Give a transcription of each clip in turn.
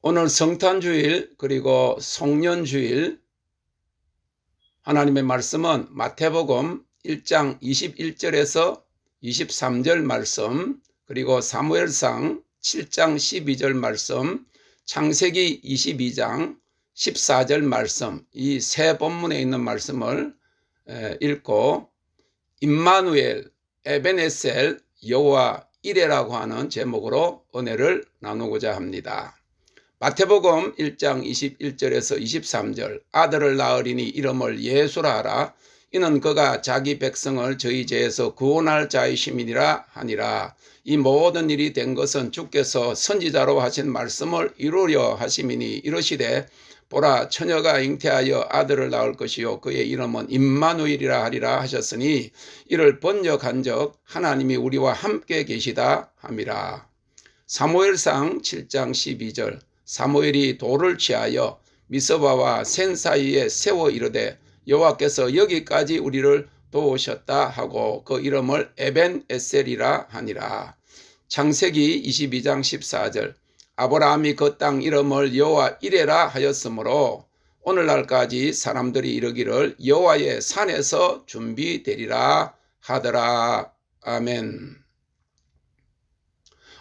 오늘 성탄주일 그리고 송년주일 하나님의 말씀은 마태복음 1장 21절에서 23절 말씀, 그리고 사무엘상 7장 12절 말씀, 창세기 22장 14절 말씀, 이 세 본문에 있는 말씀을 읽고 임마누엘, 에베네셀, 여호와 이레라고 하는 제목으로 은혜를 나누고자 합니다. 마태복음 1장 21절에서 23절, 아들을 낳으리니 이름을 예수라 하라. 이는 그가 자기 백성을 저희 죄에서 구원할 자이심이니라 하니라. 이 모든 일이 된 것은 주께서 선지자로 하신 말씀을 이루려 하심이니, 이르시되 보라, 처녀가 잉태하여 아들을 낳을 것이요 그의 이름은 임마누엘이라 하리라 하셨으니, 이를 번역한즉 하나님이 우리와 함께 계시다 함이라. 사무엘상 7장 12절, 사무엘이 돌을 취하여 미스바와 센 사이에 세워 이르되 여호와께서 여기까지 우리를 도우셨다 하고 그 이름을 에벤에셀이라 하니라. 창세기 22장 14절, 아브라함이 그 땅 이름을 여호와 이레라 하였으므로 오늘날까지 사람들이 이르기를 여호와의 산에서 준비되리라 하더라. 아멘.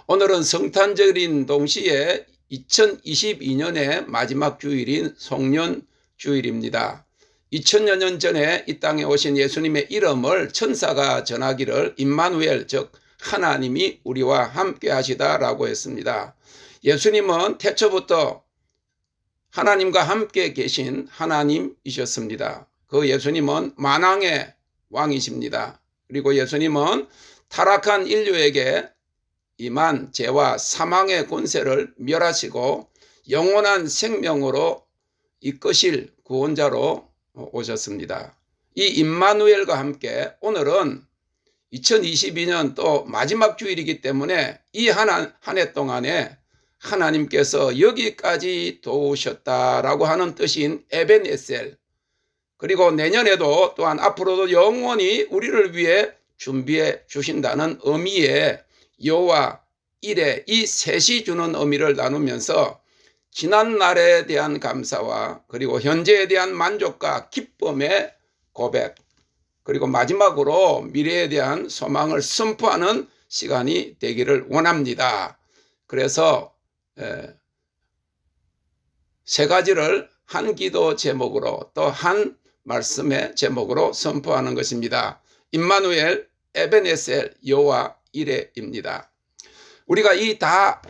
오늘은 성탄절인 동시에 2022년의 마지막 주일인 송년주일입니다. 2000여 년 전에 이 땅에 오신 예수님의 이름을 천사가 전하기를 임마누엘, 즉 하나님이 우리와 함께 하시다라고 했습니다. 예수님은 태초부터 하나님과 함께 계신 하나님이셨습니다. 그 예수님은 만왕의 왕이십니다. 그리고 예수님은 타락한 인류에게 임한 죄와 사망의 권세를 멸하시고 영원한 생명으로 이끄실 구원자로 오셨습니다. 이 임마누엘과 함께 오늘은 2022년 또 마지막 주일이기 때문에 이 한 해 동안에 하나님께서 여기까지 도우셨다라고 하는 뜻인 에벤에셀, 그리고 내년에도 또한 앞으로도 영원히 우리를 위해 준비해 주신다는 의미의 여호와 이레, 이 셋이 주는 의미를 나누면서 지난 날에 대한 감사와 그리고 현재에 대한 만족과 기쁨의 고백, 그리고 마지막으로 미래에 대한 소망을 선포하는 시간이 되기를 원합니다. 그래서 세 가지를 한 기도 제목으로 또 한 말씀의 제목으로 선포하는 것입니다. 임마누엘, 에벤에셀, 여호와 이레입니다. 우리가 이 다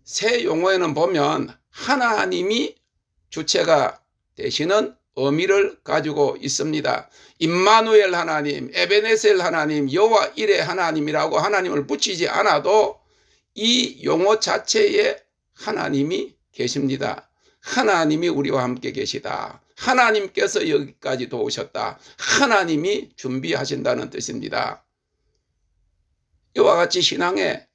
세 용어에는 보면 하나님이 주체가 되시는 의미를 가지고 있습니다. 임마누엘 하나님, 에베네셀 하나님, 여호와 이레 하나님이라고 하나님을 붙이지 않아도 이 용어 자체에 하나님이 계십니다. 하나님이 우리와 함께 계시다. 하나님께서 여기까지 도우셨다. 하나님이 준비하신다는 뜻입니다. 이와 같이 신앙의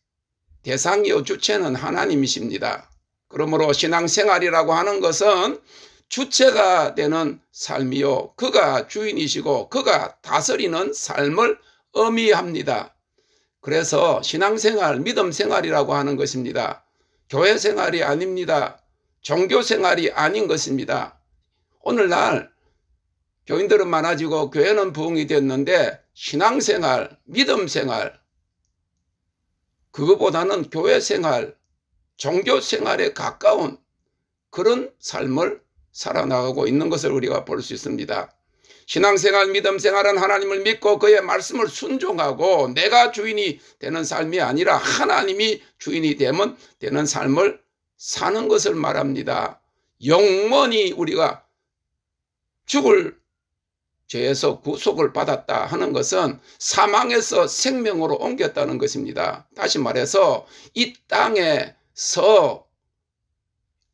대상이요 주체는 하나님이십니다. 그러므로 신앙생활이라고 하는 것은 주체가 되는 삶이요, 그가 주인이시고 그가 다스리는 삶을 의미합니다. 그래서 신앙생활, 믿음생활이라고 하는 것입니다. 교회생활이 아닙니다. 종교생활이 아닌 것입니다. 오늘날 교인들은 많아지고 교회는 부흥이 됐는데 신앙생활, 믿음생활, 그거보다는 교회생활, 종교생활에 가까운 그런 삶을 살아나가고 있는 것을 우리가 볼 수 있습니다. 신앙생활, 믿음생활은 하나님을 믿고 그의 말씀을 순종하고 내가 주인이 되는 삶이 아니라 하나님이 주인이 되는 삶을 사는 것을 말합니다. 영원히 우리가 죽을 죄에서 구속을 받았다 하는 것은 사망에서 생명으로 옮겼다는 것입니다. 다시 말해서 이 땅에서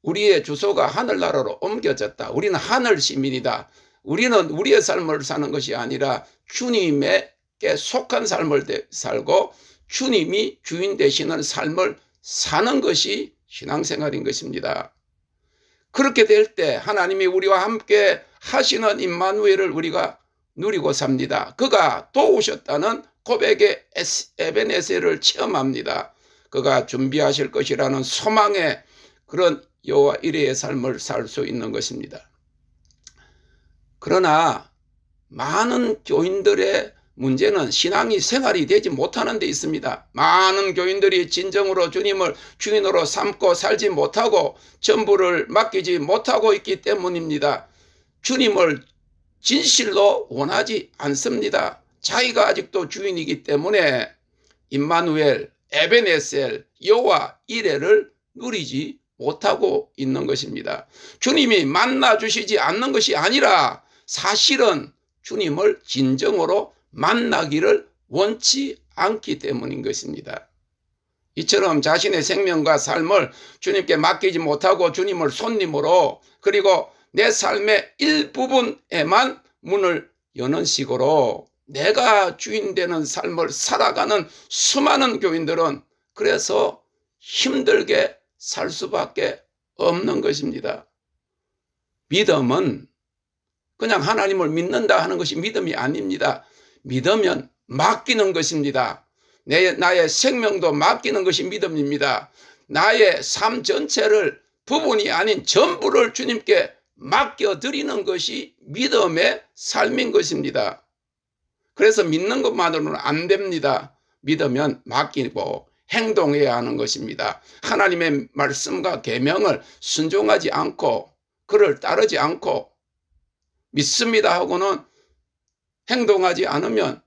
우리의 주소가 하늘나라로 옮겨졌다. 우리는 하늘 시민이다. 우리는 우리의 삶을 사는 것이 아니라 주님에게 속한 삶을 살고 주님이 주인 되시는 삶을 사는 것이 신앙생활인 것입니다. 그렇게 될 때 하나님이 우리와 함께 하시는 임마누엘을 우리가 누리고 삽니다. 그가 도우셨다는 고백의 에벤에셀을 체험합니다. 그가 준비하실 것이라는 소망의 그런 여호와 이레의 삶을 살 수 있는 것입니다. 그러나 많은 교인들의 문제는 신앙이 생활이 되지 못하는 데 있습니다. 많은 교인들이 진정으로 주님을 주인으로 삼고 살지 못하고 전부를 맡기지 못하고 있기 때문입니다. 주님을 진실로 원하지 않습니다. 자기가 아직도 주인이기 때문에 임마누엘, 에베네셀, 여호와 이레를 누리지 못하고 있는 것입니다. 주님이 만나주시지 않는 것이 아니라 사실은 주님을 진정으로 만나기를 원치 않기 때문인 것입니다. 이처럼 자신의 생명과 삶을 주님께 맡기지 못하고 주님을 손님으로 그리고 내 삶의 일부분에만 문을 여는 식으로 내가 주인 되는 삶을 살아가는 수많은 교인들은 그래서 힘들게 살 수밖에 없는 것입니다. 믿음은 그냥 하나님을 믿는다 하는 것이 믿음이 아닙니다. 믿으면 맡기는 것입니다. 나의 생명도 맡기는 것이 믿음입니다. 나의 삶 전체를 부분이 아닌 전부를 주님께 맡겨드리는 것이 믿음의 삶인 것입니다. 그래서 믿는 것만으로는 안 됩니다. 믿으면 맡기고 행동해야 하는 것입니다. 하나님의 말씀과 계명을 순종하지 않고 그를 따르지 않고 믿습니다 하고는 행동하지 않으면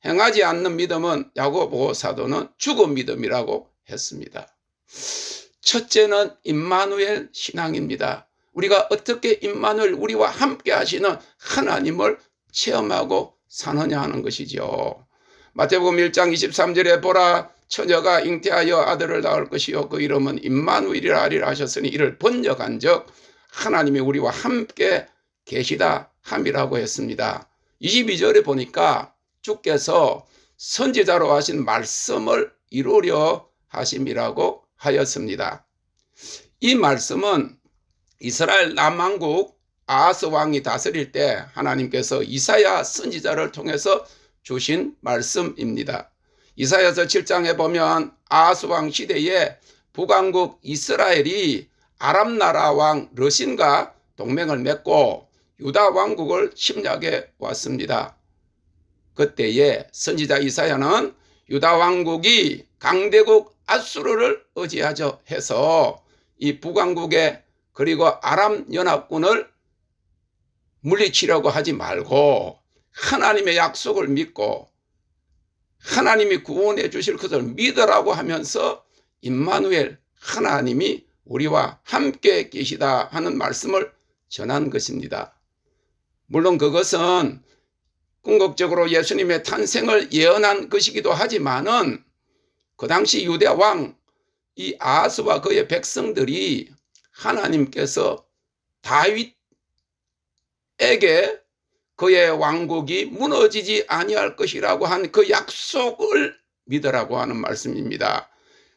행하지 않는 믿음은 야고보 사도는 죽은 믿음이라고 했습니다. 첫째는 임마누엘 신앙입니다. 우리가 어떻게 임마누엘 우리와 함께 하시는 하나님을 체험하고 사느냐 하는 것이죠. 마태복음 1장 23절에 보라 처녀가 잉태하여 아들을 낳을 것이요 그 이름은 임마누엘이라 하리라 하셨으니 이를 번역한 적 하나님이 우리와 함께 계시다 함이라고 했습니다. 22절에 보니까 주께서 선지자로 하신 말씀을 이루려 하심이라고 하였습니다. 이 말씀은 이스라엘 남왕국 아하스 왕이 다스릴 때 하나님께서 이사야 선지자를 통해서 주신 말씀입니다. 이사야서 7장에 보면 아하스 왕 시대에 북왕국 이스라엘이 아람 나라 왕 르신과 동맹을 맺고 유다 왕국을 침략해 왔습니다. 그때에 선지자 이사야는 유다 왕국이 강대국 아수르를 의지하자 해서 이 북왕국의 그리고 아람 연합군을 물리치려고 하지 말고 하나님의 약속을 믿고 하나님이 구원해 주실 것을 믿으라고 하면서 임마누엘 하나님이 우리와 함께 계시다 하는 말씀을 전한 것입니다. 물론 그것은 궁극적으로 예수님의 탄생을 예언한 것이기도 하지만은 그 당시 유대 왕 이 아하스와 그의 백성들이 하나님께서 다윗에게 그의 왕국이 무너지지 아니할 것이라고 한 그 약속을 믿으라고 하는 말씀입니다.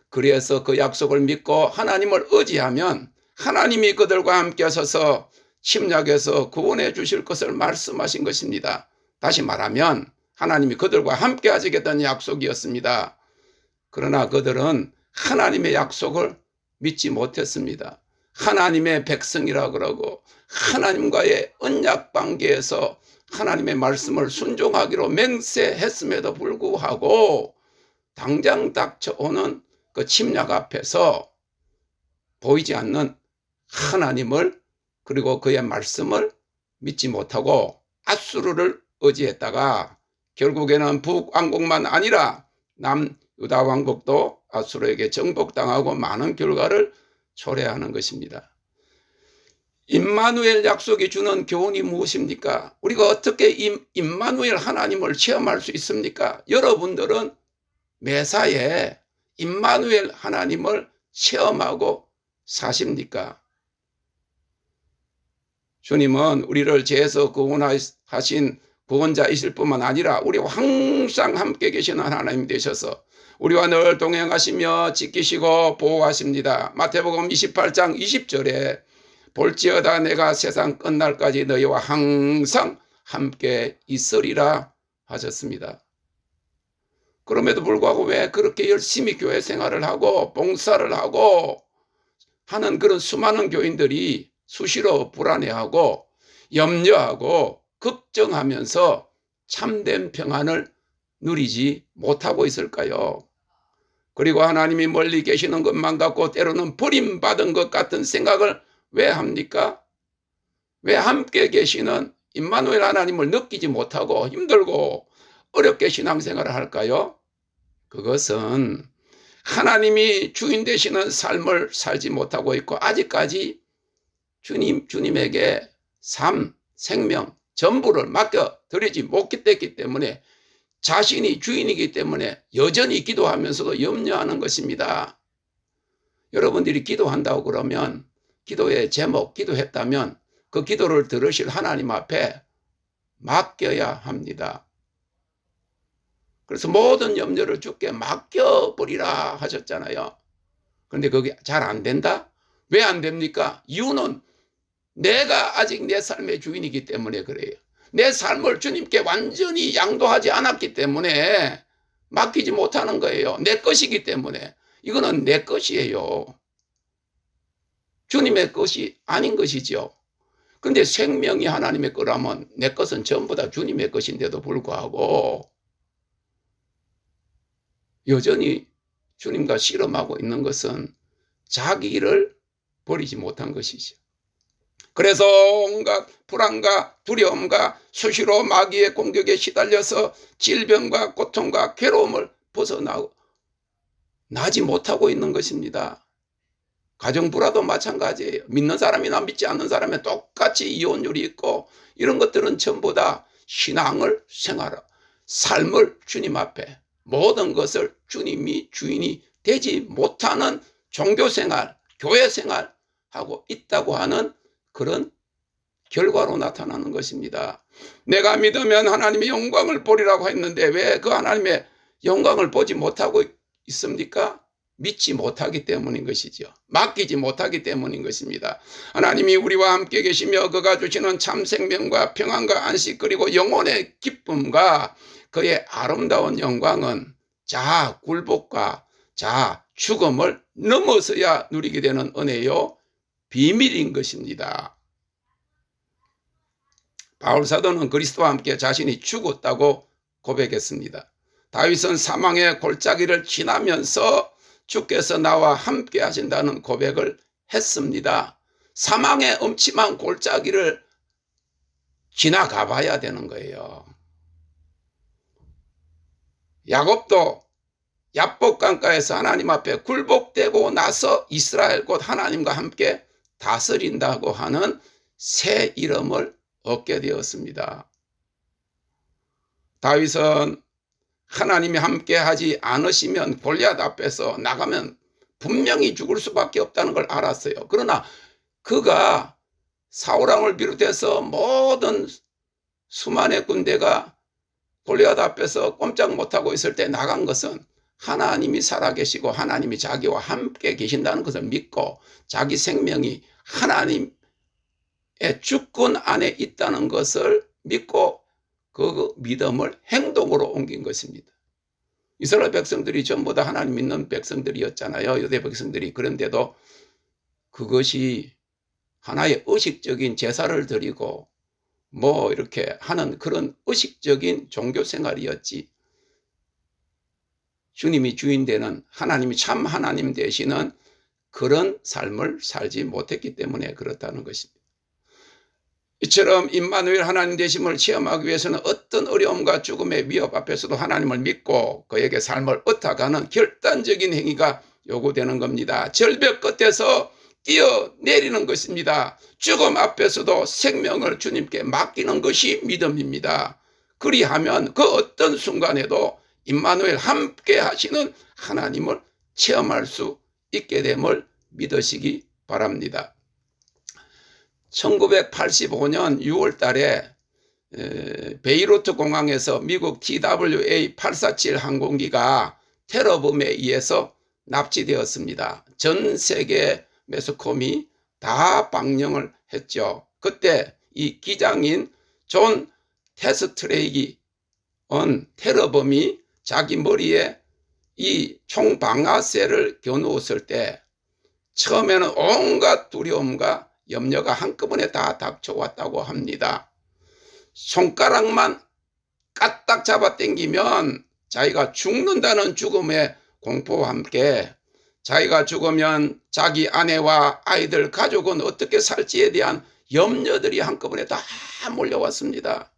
그래서 그 약속을 믿고 하나님을 의지하면 하나님이 그들과 함께 서서 침략해서 구원해 주실 것을 말씀하신 것입니다. 다시 말하면 하나님이 그들과 함께 하시겠다는 약속이었습니다. 그러나 그들은 하나님의 약속을 믿지 못했습니다. 하나님의 백성이라 그러고 하나님과의 언약 관계에서 하나님의 말씀을 순종하기로 맹세했음에도 불구하고 당장 닥쳐오는 그 침략 앞에서 보이지 않는 하나님을 그리고 그의 말씀을 믿지 못하고 아수르를 의지했다가 결국에는 북왕국만 아니라 남유다 왕국도 아수르에게 정복당하고 많은 결과를 초래하는 것입니다. 임마누엘 약속이 주는 교훈이 무엇입니까? 우리가 어떻게 임마누엘 하나님을 체험할 수 있습니까? 여러분들은 매사에 임마누엘 하나님을 체험하고 사십니까? 주님은 우리를 죄에서 구원하신 구원자이실 뿐만 아니라 우리와 항상 함께 계시는 하나님 되셔서 우리와 늘 동행하시며 지키시고 보호하십니다. 마태복음 28장 20절에 볼지어다 내가 세상 끝날까지 너희와 항상 함께 있으리라 하셨습니다. 그럼에도 불구하고 왜 그렇게 열심히 교회 생활을 하고 봉사를 하고 하는 그런 수많은 교인들이 수시로 불안해하고 염려하고 걱정하면서 참된 평안을 누리지 못하고 있을까요? 그리고 하나님이 멀리 계시는 것만 갖고 때로는 버림받은 것 같은 생각을 왜 합니까? 왜 함께 계시는 임마누엘 하나님을 느끼지 못하고 힘들고 어렵게 신앙생활을 할까요? 그것은 하나님이 주인 되시는 삶을 살지 못하고 있고 아직까지 주님에게 삶, 생명, 전부를 맡겨드리지 못했기 때문에 자신이 주인이기 때문에 여전히 기도하면서도 염려하는 것입니다. 여러분들이 기도한다고 그러면 기도의 제목, 기도했다면 그 기도를 들으실 하나님 앞에 맡겨야 합니다. 그래서 모든 염려를 주께 맡겨버리라 하셨잖아요. 그런데 그게 잘 안 된다? 왜 안 됩니까? 이유는 내가 아직 내 삶의 주인이기 때문에 그래요. 내 삶을 주님께 완전히 양도하지 않았기 때문에 맡기지 못하는 거예요. 내 것이기 때문에. 이거는 내 것이에요. 주님의 것이 아닌 것이죠. 그런데 생명이 하나님의 거라면 내 것은 전부 다 주님의 것인데도 불구하고 여전히 주님과 씨름하고 있는 것은 자기를 버리지 못한 것이죠. 그래서 온갖 불안과 두려움과 수시로 마귀의 공격에 시달려서 질병과 고통과 괴로움을 벗어나지 못하고 있는 것입니다. 가정불화도 마찬가지예요. 믿는 사람이나 믿지 않는 사람에 똑같이 이혼율이 있고 이런 것들은 전부 다 신앙을 생활하고 삶을 주님 앞에 모든 것을 주님이 주인이 되지 못하는 종교생활, 교회생활하고 있다고 하는 그런 결과로 나타나는 것입니다. 내가 믿으면 하나님의 영광을 보리라고 했는데 왜 그 하나님의 영광을 보지 못하고 있습니까? 믿지 못하기 때문인 것이죠. 맡기지 못하기 때문인 것입니다. 하나님이 우리와 함께 계시며 그가 주시는 참 생명과 평안과 안식 그리고 영혼의 기쁨과 그의 아름다운 영광은 자아 굴복과 자아 죽음을 넘어서야 누리게 되는 은혜요 비밀인 것입니다. 바울 사도는 그리스도와 함께 자신이 죽었다고 고백했습니다. 다윗은 사망의 골짜기를 지나면서 주께서 나와 함께 하신다는 고백을 했습니다. 사망의 음침한 골짜기를 지나가 봐야 되는 거예요. 야곱도 야복 강가에서 하나님 앞에 굴복되고 나서 이스라엘 곧 하나님과 함께 다스린다고 하는 새 이름을 얻게 되었습니다. 다윗은 하나님이 함께 하지 않으시면 골리앗 앞에서 나가면 분명히 죽을 수밖에 없다는 걸 알았어요. 그러나 그가 사울왕을 비롯해서 모든 수만의 군대가 골리앗 앞에서 꼼짝 못하고 있을 때 나간 것은 하나님이 살아계시고 하나님이 자기와 함께 계신다는 것을 믿고 자기 생명이 하나님의 주권 안에 있다는 것을 믿고 그 믿음을 행동으로 옮긴 것입니다. 이스라엘 백성들이 전부 다 하나님 믿는 백성들이었잖아요. 유대 백성들이. 그런데도 그것이 하나의 의식적인 제사를 드리고 뭐 이렇게 하는 그런 의식적인 종교 생활이었지 주님이 주인 되는 하나님이 참 하나님 되시는 그런 삶을 살지 못했기 때문에 그렇다는 것입니다. 이처럼 임마누엘 하나님 되심을 체험하기 위해서는 어떤 어려움과 죽음의 위협 앞에서도 하나님을 믿고 그에게 삶을 얻어가는 결단적인 행위가 요구되는 겁니다. 절벽 끝에서 뛰어내리는 것입니다. 죽음 앞에서도 생명을 주님께 맡기는 것이 믿음입니다. 그리하면 그 어떤 순간에도 임마누엘 함께 하시는 하나님을 체험할 수 있게 됨을 믿으시기 바랍니다. 1985년 6월 달에 베이루트 공항에서 미국 TWA-847 항공기가 테러범에 의해서 납치되었습니다. 전 세계 매스컴이 다 방영을 했죠. 그때 이 기장인 존 테스트레이기 테러범이 자기 머리에 이 총방아쇠를 겨누었을 때 처음에는 온갖 두려움과 염려가 한꺼번에 다 닥쳐왔다고 합니다. 손가락만 까딱 잡아 당기면 자기가 죽는다는 죽음의 공포와 함께 자기가 죽으면 자기 아내와 아이들, 가족은 어떻게 살지에 대한 염려들이 한꺼번에 다 몰려왔습니다.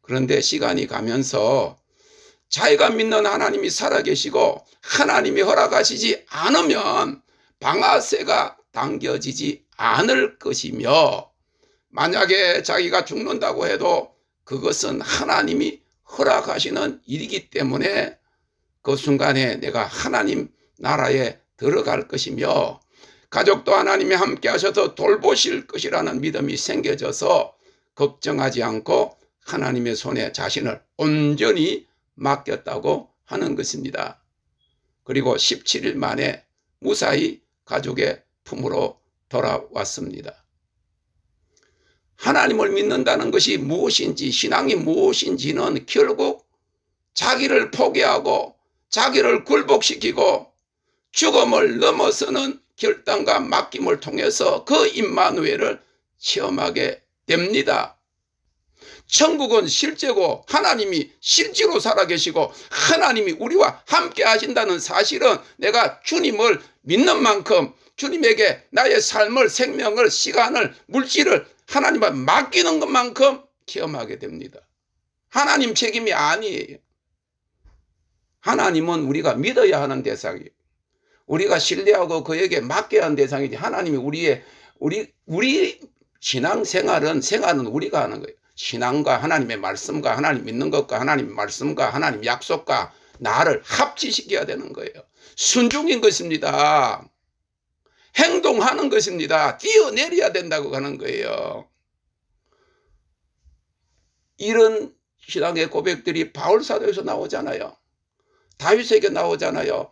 그런데 시간이 가면서 자기가 믿는 하나님이 살아계시고 하나님이 허락하시지 않으면 방아쇠가 당겨지지 않을 것이며, 만약에 자기가 죽는다고 해도 그것은 하나님이 허락하시는 일이기 때문에 그 순간에 내가 하나님 나라에 들어갈 것이며 가족도 하나님이 함께 하셔서 돌보실 것이라는 믿음이 생겨져서 걱정하지 않고 하나님의 손에 자신을 온전히 맡겼다고 하는 것입니다. 그리고 17일 만에 무사히 가족의 품으로 돌아왔습니다. 하나님을 믿는다는 것이 무엇인지, 신앙이 무엇인지는 결국 자기를 포기하고 자기를 굴복시키고 죽음을 넘어서는 결단과 맡김을 통해서 그 임마누엘을 체험하게 됩니다. 천국은 실제고 하나님이 실제로 살아계시고 하나님이 우리와 함께 하신다는 사실은 내가 주님을 믿는 만큼 주님에게 나의 삶을, 생명을, 시간을, 물질을 하나님께 맡기는 것만큼 체험하게 됩니다. 하나님 책임이 아니에요. 하나님은 우리가 믿어야 하는 대상이에요. 우리가 신뢰하고 그에게 맡겨야 하는 대상이지, 하나님이 우리 신앙생활은 우리가 하는 거예요. 신앙과 하나님의 말씀과 하나님 믿는 것과 하나님 말씀과 하나님 약속과 나를 합치시켜야 되는 거예요. 순종인 것입니다. 행동하는 것입니다. 뛰어내려야 된다고 하는 거예요. 이런 신앙의 고백들이 바울 사도에서 나오잖아요. 다윗에게 나오잖아요.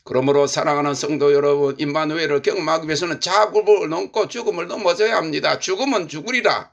그러므로 사랑하는 성도 여러분, 임마누엘을 경험하기 위해서는 자국을 넘고 죽음을 넘어져야 합니다. 죽으면 죽으리라.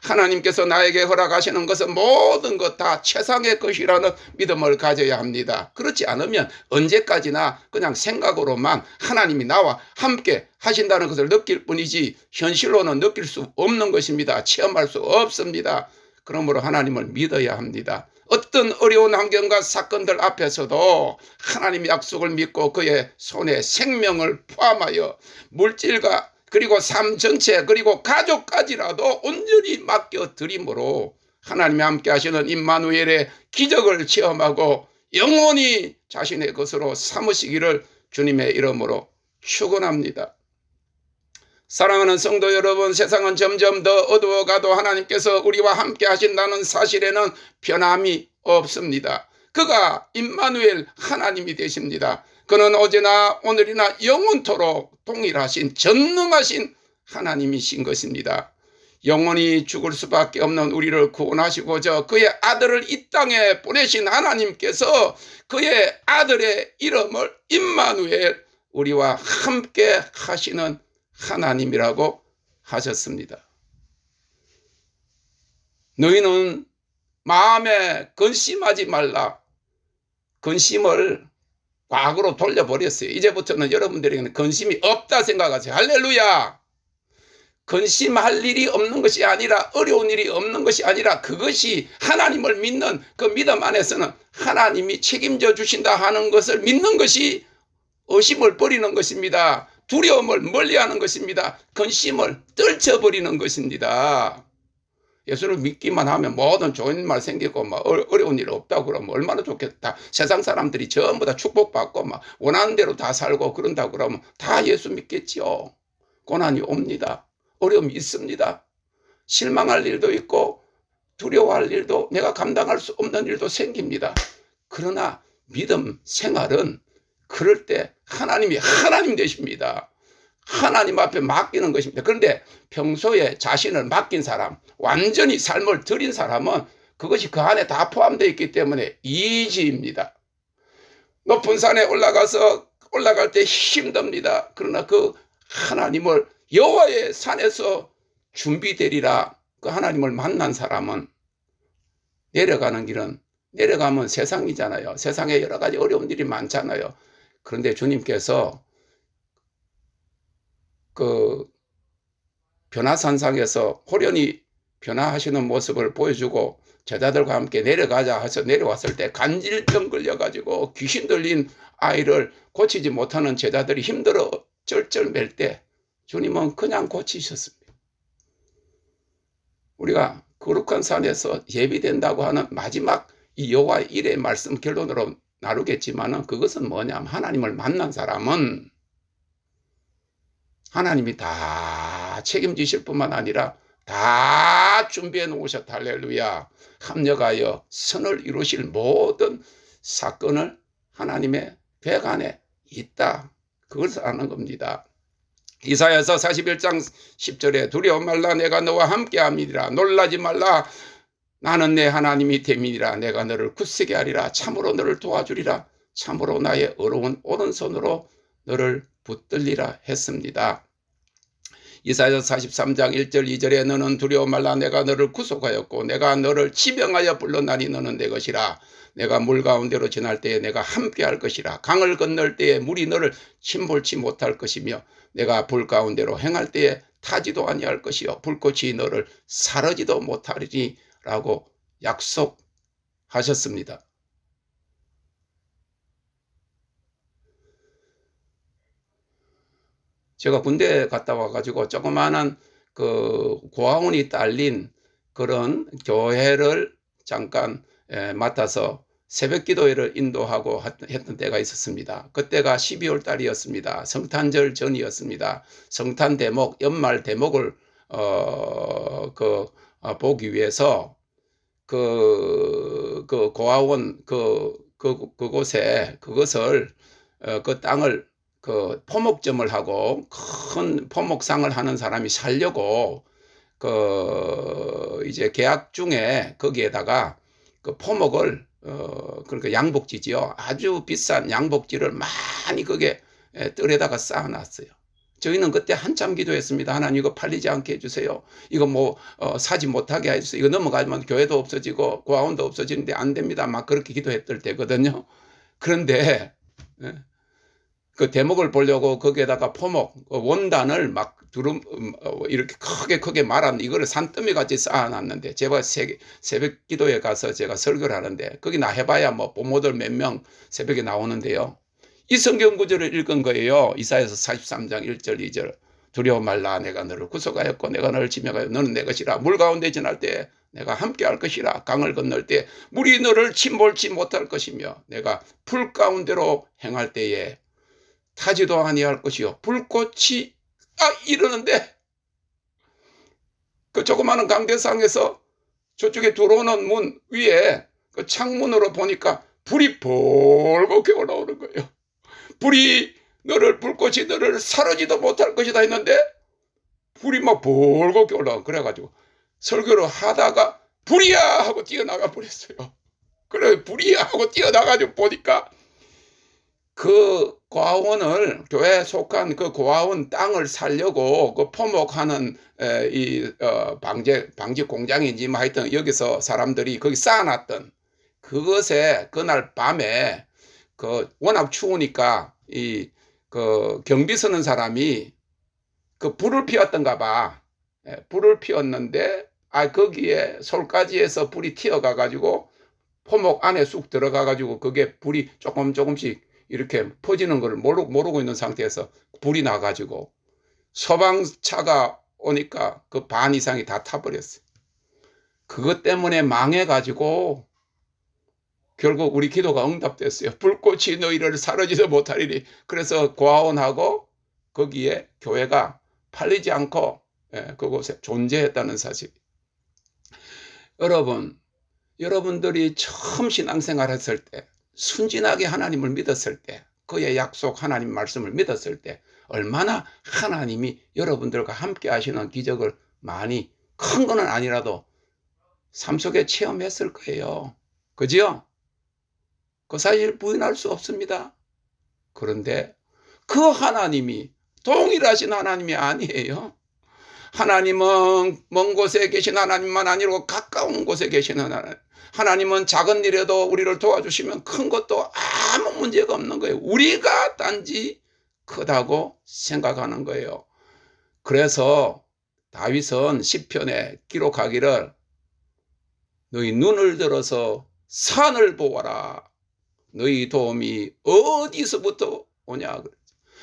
하나님께서 나에게 허락하시는 것은 모든 것 다 최상의 것이라는 믿음을 가져야 합니다. 그렇지 않으면 언제까지나 그냥 생각으로만 하나님이 나와 함께 하신다는 것을 느낄 뿐이지 현실로는 느낄 수 없는 것입니다. 체험할 수 없습니다. 그러므로 하나님을 믿어야 합니다. 어떤 어려운 환경과 사건들 앞에서도 하나님의 약속을 믿고 그의 손에 생명을 포함하여 물질과 그리고 삶 전체 그리고 가족까지라도 온전히 맡겨드림으로 하나님이 함께 하시는 임마누엘의 기적을 체험하고 영원히 자신의 것으로 삼으시기를 주님의 이름으로 축원합니다. 사랑하는 성도 여러분, 세상은 점점 더 어두워가도 하나님께서 우리와 함께 하신다는 사실에는 변함이 없습니다. 그가 임마누엘 하나님이 되십니다. 그는 어제나 오늘이나 영원토록 동일하신 전능하신 하나님이신 것입니다. 영원히 죽을 수밖에 없는 우리를 구원하시고자 그의 아들을 이 땅에 보내신 하나님께서 그의 아들의 이름을 임마누엘, 우리와 함께 하시는 하나님이라고 하셨습니다. 너희는 마음에 근심하지 말라. 근심을 과거로 돌려버렸어요. 이제부터는 여러분들에게는 근심이 없다 생각하세요. 할렐루야. 근심할 일이 없는 것이 아니라, 어려운 일이 없는 것이 아니라, 그것이 하나님을 믿는 그 믿음 안에서는 하나님이 책임져 주신다 하는 것을 믿는 것이 의심을 버리는 것입니다. 두려움을 멀리하는 것입니다. 근심을 떨쳐버리는 것입니다. 예수를 믿기만 하면 모든 좋은 말 생기고 어려운 일 없다고 그러면 얼마나 좋겠다. 세상 사람들이 전부 다 축복받고 원하는 대로 다 살고 그런다고 그러면 다 예수 믿겠지요. 고난이 옵니다. 어려움이 있습니다. 실망할 일도 있고 두려워할 일도, 내가 감당할 수 없는 일도 생깁니다. 그러나 믿음 생활은 그럴 때 하나님이 하나님 되십니다. 하나님 앞에 맡기는 것입니다. 그런데 평소에 자신을 맡긴 사람, 완전히 삶을 드린 사람은 그것이 그 안에 다 포함되어 있기 때문에 이지입니다. 높은 산에 올라갈 때 힘듭니다. 그러나 그 하나님을 여호와의 산에서 준비되리라, 그 하나님을 만난 사람은 내려가는 길은, 내려가면 세상이잖아요. 세상에 여러 가지 어려운 일이 많잖아요. 그런데 주님께서 그 변화산상에서 호련히 변화하시는 모습을 보여주고 제자들과 함께 내려가자 해서 내려왔을 때 간질병 걸려가지고 귀신 들린 아이를 고치지 못하는 제자들이 힘들어 쩔쩔맬 때 주님은 그냥 고치셨습니다. 우리가 거룩한 산에서 예비된다고 하는 마지막 이 여호와의 일의 말씀 결론으로 나누겠지만은 그것은 뭐냐면 하나님을 만난 사람은 하나님이 다 책임지실 뿐만 아니라 다 준비해 놓으셨다. 할렐루야. 합력하여 선을 이루실 모든 사건을 하나님의 백 안에 있다. 그것을 아는 겁니다. 이사야서 41장 10절에 두려워 말라 내가 너와 함께함이니라. 놀라지 말라 나는 내 하나님이 됨이니라. 내가 너를 굳세게 하리라. 참으로 너를 도와주리라. 참으로 나의 어려운 오른손으로 너를 붙들리라 했습니다. 이사야서 43장 1절 2절에 너는 두려워 말라 내가 너를 구속하였고 내가 너를 지명하여 불렀나니 너는 내 것이라. 내가 물 가운데로 지날 때에 내가 함께 할 것이라. 강을 건널 때에 물이 너를 침몰치 못할 것이며 내가 불 가운데로 행할 때에 타지도 아니할 것이요 불꽃이 너를 사르지도 못하리니 라고 약속하셨습니다. 제가 군대 갔다 와가지고 조그마한 그 고아원이 딸린 그런 교회를 잠깐 맡아서 새벽 기도회를 인도하고 했던 때가 있었습니다. 그때가 12월 달이었습니다. 성탄절 전이었습니다. 성탄 대목, 연말 대목을 보기 위해서 그 고아원 그곳에 그것을 그 땅을 그 포목점을 하고 큰 포목상을 하는 사람이 살려고 이제 계약 중에 거기에다가 그 포목을 그러니까 양복지지요. 아주 비싼 양복지를 많이 거기에 뜰에다가 쌓아놨어요. 저희는 그때 한참 기도했습니다. 하나님 이거 팔리지 않게 해주세요. 이거 뭐 사지 못하게 해주세요. 이거 넘어가면 교회도 없어지고 고아원도 없어지는데 안 됩니다. 막 그렇게 기도했을 때거든요. 그런데 그 대목을 보려고 거기에다가 포목 원단을 막 이렇게 크게 말한 이거를 산더미 같이 쌓아놨는데 제가 새벽 기도에 가서 제가 설교를 하는데 거기나 해봐야 뭐 부모들 몇 명 새벽에 나오는데요. 이 성경 구절을 읽은 거예요. 이사야서 43장 1절 2절 두려워 말라 내가 너를 구속하였고 내가 너를 지명하여 너는 내 것이라. 물 가운데 지날 때 내가 함께 할 것이라. 강을 건널 때 물이 너를 침몰치 못할 것이며 내가 불 가운데로 행할 때에 타지도 아니할 것이요 불꽃이 이러는데 그 조그마한 강대상에서 저쪽에 들어오는 문 위에 그 창문으로 보니까 불이 벌겋게 올라오는 거예요. 불꽃이 너를 사르지도 못할 것이다 했는데 불이 막 벌겋게 올라오고 그래가지고 설교를 하다가 불이야 하고 뛰어나가 버렸어요. 그래 불이야 하고 뛰어나가지고 보니까 그 고아원을 교회에 속한 그 고아원 땅을 살려고 그 포목하는 방지 공장인지 뭐 하여튼 여기서 사람들이 거기 쌓아놨던 그것에 그날 밤에 그 워낙 추우니까 그 경비 서는 사람이 그 불을 피웠던가 봐. 불을 피웠는데 거기에 솔가지에서 불이 튀어가 가지고 포목 안에 쑥 들어가 가지고 그게 불이 조금씩 이렇게 퍼지는 걸 모르고 있는 상태에서 불이 나가지고 소방차가 오니까 그 반 이상이 다 타버렸어요. 그것 때문에 망해가지고 결국 우리 기도가 응답됐어요. 불꽃이 너희를 사르지도 못하리니. 그래서 고아원하고 거기에 교회가 팔리지 않고 그곳에 존재했다는 사실. 여러분들이 처음 신앙생활 했을 때 순진하게 하나님을 믿었을 때 그의 약속 하나님 말씀을 믿었을 때 얼마나 하나님이 여러분들과 함께 하시는 기적을 많이 큰 거는 아니라도 삶 속에 체험했을 거예요. 그죠? 그 사실 부인할 수 없습니다. 그런데 그 하나님이 동일하신 하나님이 아니에요. 하나님은 먼 곳에 계신 하나님만 아니고 가까운 곳에 계신 하나님. 하나님은 작은 일에도 우리를 도와주시면 큰 것도 아무 문제가 없는 거예요. 우리가 단지 크다고 생각하는 거예요. 그래서 다윗은 시편에 기록하기를 너희 눈을 들어서 산을 보아라. 너희 도움이 어디서부터 오냐.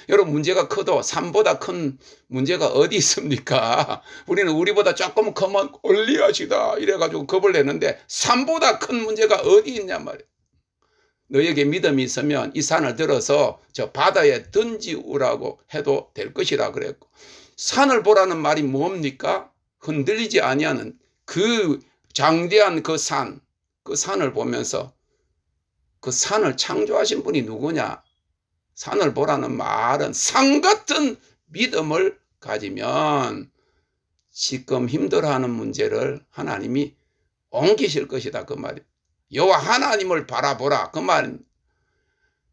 여러분, 문제가 커도 산보다 큰 문제가 어디 있습니까? 우리는 우리보다 조금 크면 골리앗이다 이래가지고 겁을 내는데 산보다 큰 문제가 어디 있냐 말이에요. 너에게 믿음이 있으면 이 산을 들어서 저 바다에 던지우라고 해도 될 것이라 그랬고, 산을 보라는 말이 뭡니까? 흔들리지 아니하는 그 장대한 그 산을 보면서 그 산을 창조하신 분이 누구냐? 산을 보라는 말은 산 같은 믿음을 가지면 지금 힘들어하는 문제를 하나님이 옮기실 것이다 그 말이에요. 여호와 하나님을 바라보라 그 말입니다.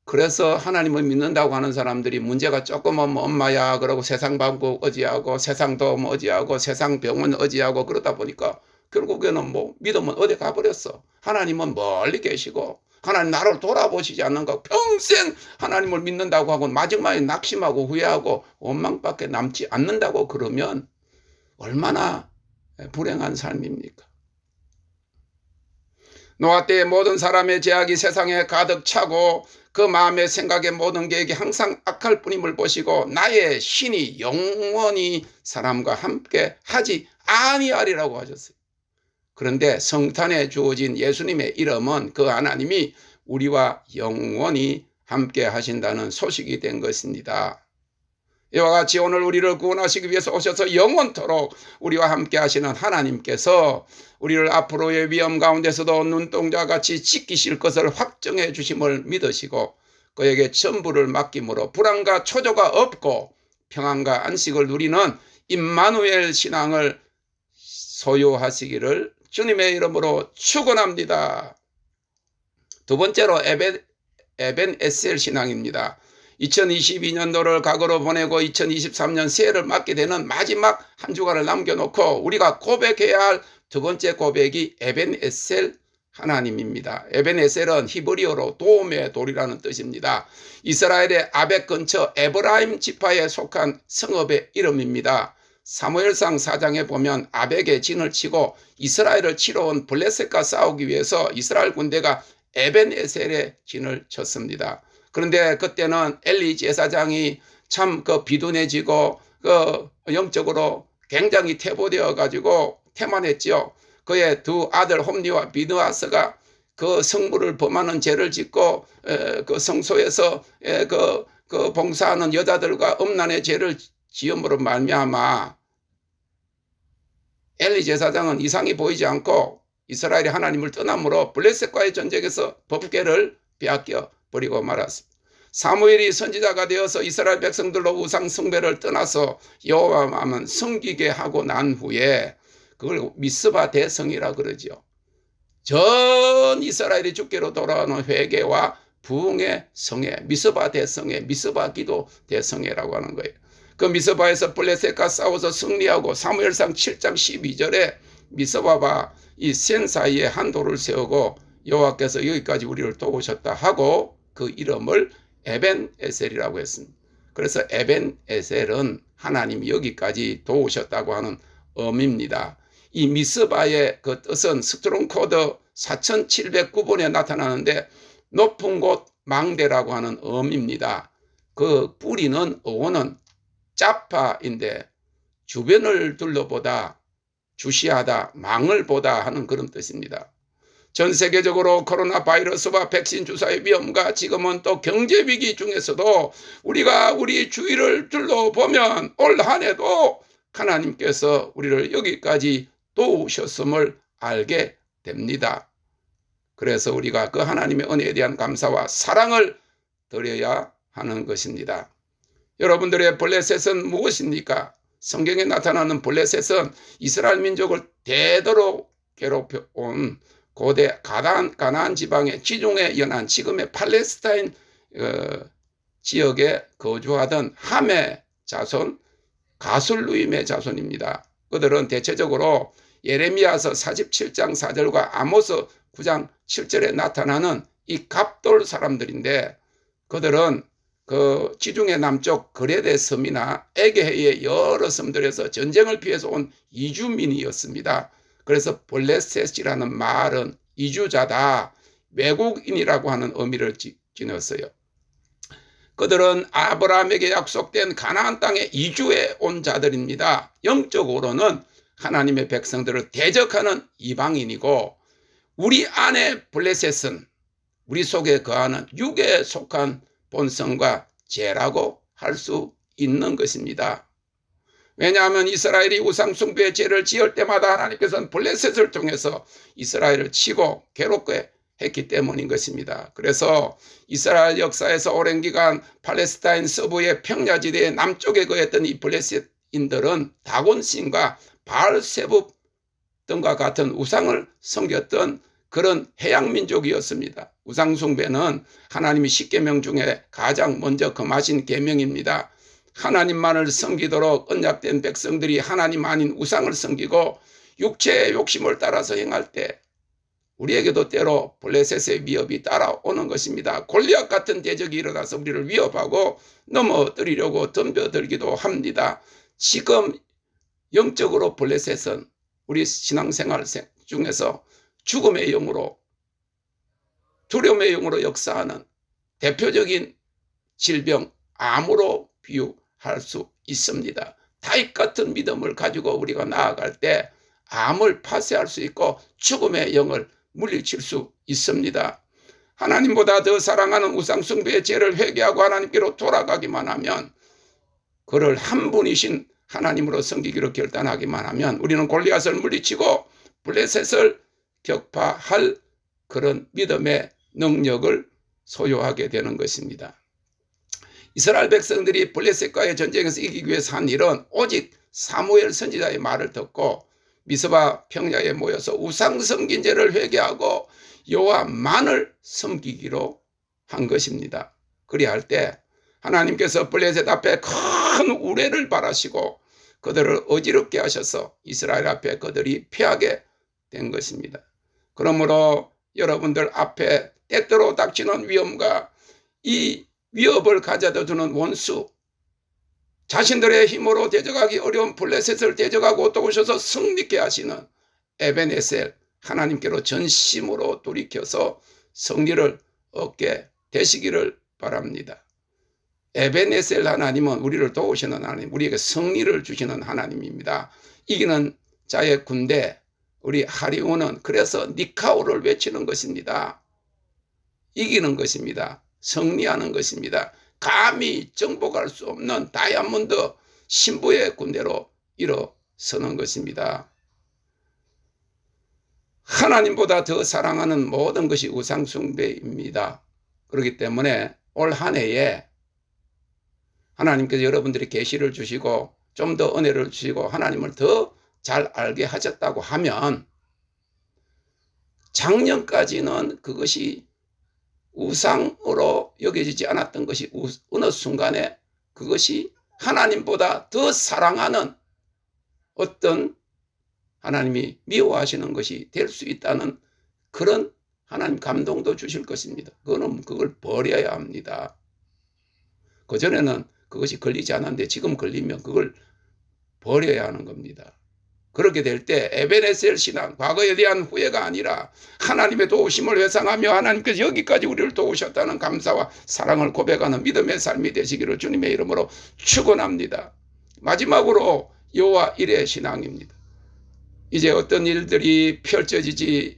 그래서 하나님을 믿는다고 하는 사람들이 문제가 조금 오면 엄마야 그러고 세상 방법 어지하고 세상 도움 어지하고 세상 병원 어지하고 그러다 보니까 결국에는 믿음은 어디 가버렸어. 하나님은 멀리 계시고 하나님 나를 돌아보시지 않는가. 평생 하나님을 믿는다고 하고 마지막에 낙심하고 후회하고 원망밖에 남지 않는다고 그러면 얼마나 불행한 삶입니까? 노아 때의 모든 사람의 제약이 세상에 가득 차고 그 마음의 생각의 모든 계획이 항상 악할 뿐임을 보시고 나의 신이 영원히 사람과 함께 하지 아니하리라고 하셨어요. 그런데 성탄에 주어진 예수님의 이름은 그 하나님이 우리와 영원히 함께 하신다는 소식이 된 것입니다. 이와 같이 오늘 우리를 구원하시기 위해서 오셔서 영원토록 우리와 함께 하시는 하나님께서 우리를 앞으로의 위험 가운데서도 눈동자같이 지키실 것을 확정해 주심을 믿으시고 그에게 전부를 맡김으로 불안과 초조가 없고 평안과 안식을 누리는 임마누엘 신앙을 소유하시기를 주님의 이름으로 축원합니다. 두 번째로 에벤에셀 신앙입니다. 2022년도를 과거로 보내고 2023년 새해를 맞게 되는 마지막 한 주간을 남겨놓고 우리가 고백해야 할 두 번째 고백이 에벤에셀 하나님입니다. 에벤에셀은 히브리어로 도움의 돌이라는 뜻입니다. 이스라엘의 아벡 근처 에브라임 지파에 속한 성읍의 이름입니다. 사무엘상 4장에 보면 아벡에 진을 치고 이스라엘을 치러 온 블레셋과 싸우기 위해서 이스라엘 군대가 에벤에셀에 진을 쳤습니다. 그런데 그때는 엘리 제사장이 참 비둔해지고 영적으로 굉장히 퇴보되어 가지고 태만했지요. 그의 두 아들 홈니와 비느하스가 그 성물을 범하는 죄를 짓고 그 성소에서 그 봉사하는 여자들과 음란의 죄를 지음으로 말미암아 엘리 제사장은 이상이 보이지 않고 이스라엘이 하나님을 떠남으로 블레셋과의 전쟁에서 법궤를 빼앗겨 버리고 말았습니다. 사무엘이 선지자가 되어서 이스라엘 백성들로 우상 숭배를 떠나서 여호와만 섬기게 하고 난 후에 그걸 미스바 대성이라 그러죠. 전 이스라엘이 주께로 돌아오는 회개와 부흥의 성회, 미스바 대성회, 미스바 기도 대성회라고 하는 거예요. 그 미스바에서 블레셋과 싸워서 승리하고 사무엘상 7장 12절에 미스바와 이 센 사이에 한 돌을 세우고 여호와께서 여기까지 우리를 도우셨다 하고 그 이름을 에벤에셀이라고 했습니다. 그래서 에벤에셀은 하나님이 여기까지 도우셨다고 하는 의미입니다. 이 미스바의 그 뜻은 스트롱코드 4709번에 나타나는데 높은 곳 망대라고 하는 의미입니다. 그 뿌리는 어원은 짜파인데 주변을 둘러보다 주시하다 망을 보다 하는 그런 뜻입니다. 전 세계적으로 코로나 바이러스와 백신 주사의 위험과 지금은 또 경제 위기 중에서도 우리가 우리 주위를 둘러보면 올 한 해도 하나님께서 우리를 여기까지 도우셨음을 알게 됩니다. 그래서 우리가 그 하나님의 은혜에 대한 감사와 사랑을 드려야 하는 것입니다. 여러분들의 블레셋은 무엇입니까? 성경에 나타나는 블레셋은 이스라엘 민족을 대대로 괴롭혀온 고대 가나안 지방의 지중해 연안 지금의 팔레스타인 지역에 거주하던 함의 자손 가술루임의 자손입니다. 그들은 대체적으로 예레미야서 47장 4절과 아모스 9장 7절에 나타나는 이 갑돌 사람들인데, 그들은 그 지중해 남쪽 그레데 섬이나 에게해의 여러 섬들에서 전쟁을 피해서 온 이주민이었습니다. 그래서 블레셋이라는 말은 이주자다, 외국인이라고 하는 의미를 지녔어요. 그들은 아브라함에게 약속된 가나안 땅에 이주해 온 자들입니다. 영적으로는 하나님의 백성들을 대적하는 이방인이고, 우리 안에 블레셋은 우리 속에 거하는 육에 속한 본성과 죄라고 할 수 있는 것입니다. 왜냐하면 이스라엘이 우상숭배의 죄를 지을 때마다 하나님께서는 블레셋을 통해서 이스라엘을 치고 괴롭게 했기 때문인 것입니다. 그래서 이스라엘 역사에서 오랜 기간 팔레스타인 서부의 평야지대의 남쪽에 거했던 이 블레셋인들은 다곤신과 바알세붑 등과 같은 우상을 섬겼던 그런 해양민족이었습니다. 우상숭배는 하나님이 10계명 중에 가장 먼저 금하신 계명입니다. 하나님만을 섬기도록 언약된 백성들이 하나님 아닌 우상을 섬기고 육체의 욕심을 따라서 행할 때 우리에게도 때로 블레셋의 위협이 따라오는 것입니다. 골리앗 같은 대적이 일어나서 우리를 위협하고 넘어뜨리려고 덤벼들기도 합니다. 지금 영적으로 블레셋은 우리 신앙생활 중에서 죽음의 영으로, 두려움의 영으로 역사하는 대표적인 질병, 암으로 비유할 수 있습니다. 다윗 같은 믿음을 가지고 우리가 나아갈 때 암을 파쇄할 수 있고 죽음의 영을 물리칠 수 있습니다. 하나님보다 더 사랑하는 우상숭배의 죄를 회개하고 하나님께로 돌아가기만 하면, 그를 한 분이신 하나님으로 섬기기로 결단하기만 하면 우리는 골리앗을 물리치고 블레셋을 격파할 그런 믿음의 능력을 소유하게 되는 것입니다. 이스라엘 백성들이 블레셋과의 전쟁에서 이기기 위해서 한 일은 오직 사무엘 선지자의 말을 듣고 미스바 평야에 모여서 우상 섬긴 죄를 회개하고 여호와만을 섬기기로 한 것입니다. 그리할 때 하나님께서 블레셋 앞에 큰 우레를 발하시고 그들을 어지럽게 하셔서 이스라엘 앞에 그들이 패하게 된 것입니다. 그러므로 여러분들 앞에 때때로 닥치는 위험과 이 위협을 가져다 주는 원수, 자신들의 힘으로 대적하기 어려운 블레셋을 대적하고 도우셔서 승리케 하시는 에벤에셀 하나님께로 전심으로 돌이켜서 승리를 얻게 되시기를 바랍니다. 에벤에셀 하나님은 우리를 도우시는 하나님, 우리에게 승리를 주시는 하나님입니다. 이기는 자의 군대, 우리 하리우는 그래서 니카오를 외치는 것입니다. 이기는 것입니다. 승리하는 것입니다. 감히 정복할 수 없는 다이아몬드 신부의 군대로 일어서는 것입니다. 하나님보다 더 사랑하는 모든 것이 우상숭배입니다. 그렇기 때문에 올 한 해에 하나님께서 여러분들이 계시를 주시고 좀 더 은혜를 주시고 하나님을 더 잘 알게 하셨다고 하면, 작년까지는 그것이 우상으로 여겨지지 않았던 것이 어느 순간에 그것이 하나님보다 더 사랑하는 어떤 하나님이 미워하시는 것이 될 수 있다는 그런 하나님 감동도 주실 것입니다. 그걸 버려야 합니다. 그전에는 그것이 걸리지 않았는데 지금 걸리면 그걸 버려야 하는 겁니다. 그렇게 될 때 에벤에셀 신앙, 과거에 대한 후회가 아니라 하나님의 도우심을 회상하며 하나님께서 여기까지 우리를 도우셨다는 감사와 사랑을 고백하는 믿음의 삶이 되시기를 주님의 이름으로 축원합니다. 마지막으로 여호와 일의 신앙입니다. 이제 어떤 일들이 펼쳐질지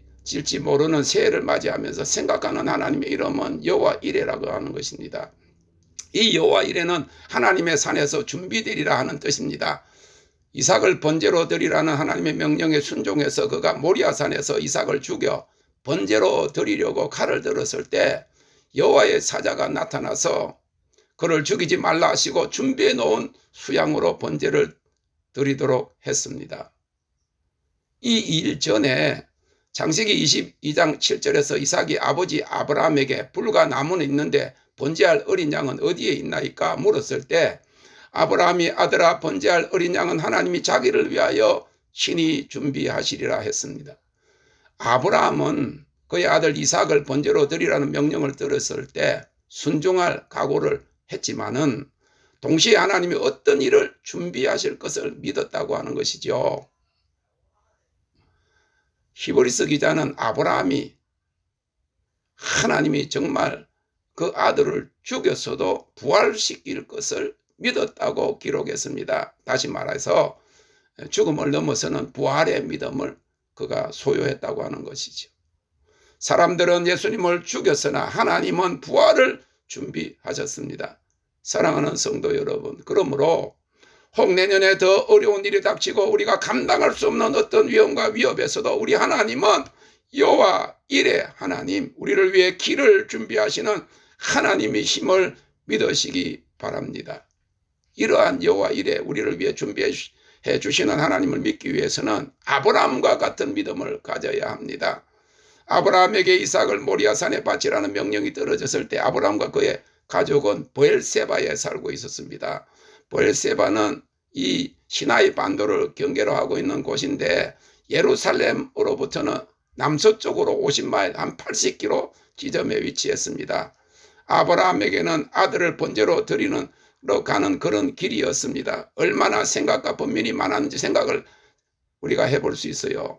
모르는 새해를 맞이하면서 생각하는 하나님의 이름은 여호와 이레라고 하는 것입니다. 이 여호와 이레는 하나님의 산에서 준비되리라 하는 뜻입니다. 이삭을 번제로 드리라는 하나님의 명령에 순종해서 그가 모리아산에서 이삭을 죽여 번제로 드리려고 칼을 들었을 때 여호와의 사자가 나타나서 그를 죽이지 말라 하시고 준비해 놓은 수양으로 번제를 드리도록 했습니다. 이 일 전에 창세기 22장 7절에서 이삭이 아버지 아브라함에게 불과 나무는 있는데 번제할 어린 양은 어디에 있나이까 물었을 때 아브라함이 아들아 번제할 어린 양은 하나님이 자기를 위하여 친히 준비하시리라 했습니다. 아브라함은 그의 아들 이삭을 번제로 드리라는 명령을 들었을 때 순종할 각오를 했지만은 동시에 하나님이 어떤 일을 준비하실 것을 믿었다고 하는 것이죠. 히브리서 기자는 아브라함이 하나님이 정말 그 아들을 죽였어도 부활시킬 것을 믿었다고 기록했습니다. 다시 말해서 죽음을 넘어서는 부활의 믿음을 그가 소유했다고 하는 것이죠. 사람들은 예수님을 죽였으나 하나님은 부활을 준비하셨습니다. 사랑하는 성도 여러분, 그러므로 혹 내년에 더 어려운 일이 닥치고 우리가 감당할 수 없는 어떤 위험과 위협에서도 우리 하나님은 여호와 일의 하나님, 우리를 위해 길을 준비하시는 하나님의 힘을 믿으시기 바랍니다. 이러한 여호와 일에 우리를 위해 준비해 주시는 하나님을 믿기 위해서는 아브라함과 같은 믿음을 가져야 합니다. 아브라함에게 이삭을 모리아산에 바치라는 명령이 떨어졌을 때 아브라함과 그의 가족은 브엘세바에 살고 있었습니다. 브엘세바는 이 시나이 반도를 경계로 하고 있는 곳인데 예루살렘으로부터는 남서쪽으로 50마일 한 80km 지점에 위치했습니다. 아브라함에게는 아들을 번제로 드리는 가는 그런 길이었습니다. 얼마나 생각과 번민이 많았는지 생각을 우리가 해볼 수 있어요.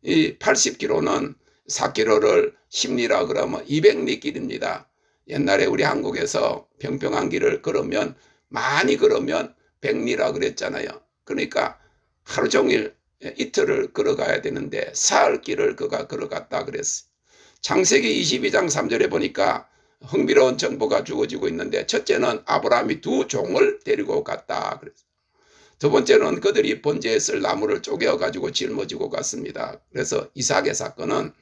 이 80km는 4km를 10리라 그러면 200리 길입니다. 옛날에 우리 한국에서 평평한 길을 걸으면 많이 걸으면 100리라 그랬잖아요. 그러니까 하루 종일 이틀을 걸어가야 되는데 사흘 길을 그가 걸어갔다 그랬어요. 창세기 22장 3절에 보니까 흥미로운 정보가 주어지고 있는데 첫째는 아브라함이 두 종을 데리고 갔다 그랬어요. 두 번째는 그들이 번제에 쓸 나무를 쪼개어 가지고 짊어지고 갔습니다. 그래서 이삭의 사건은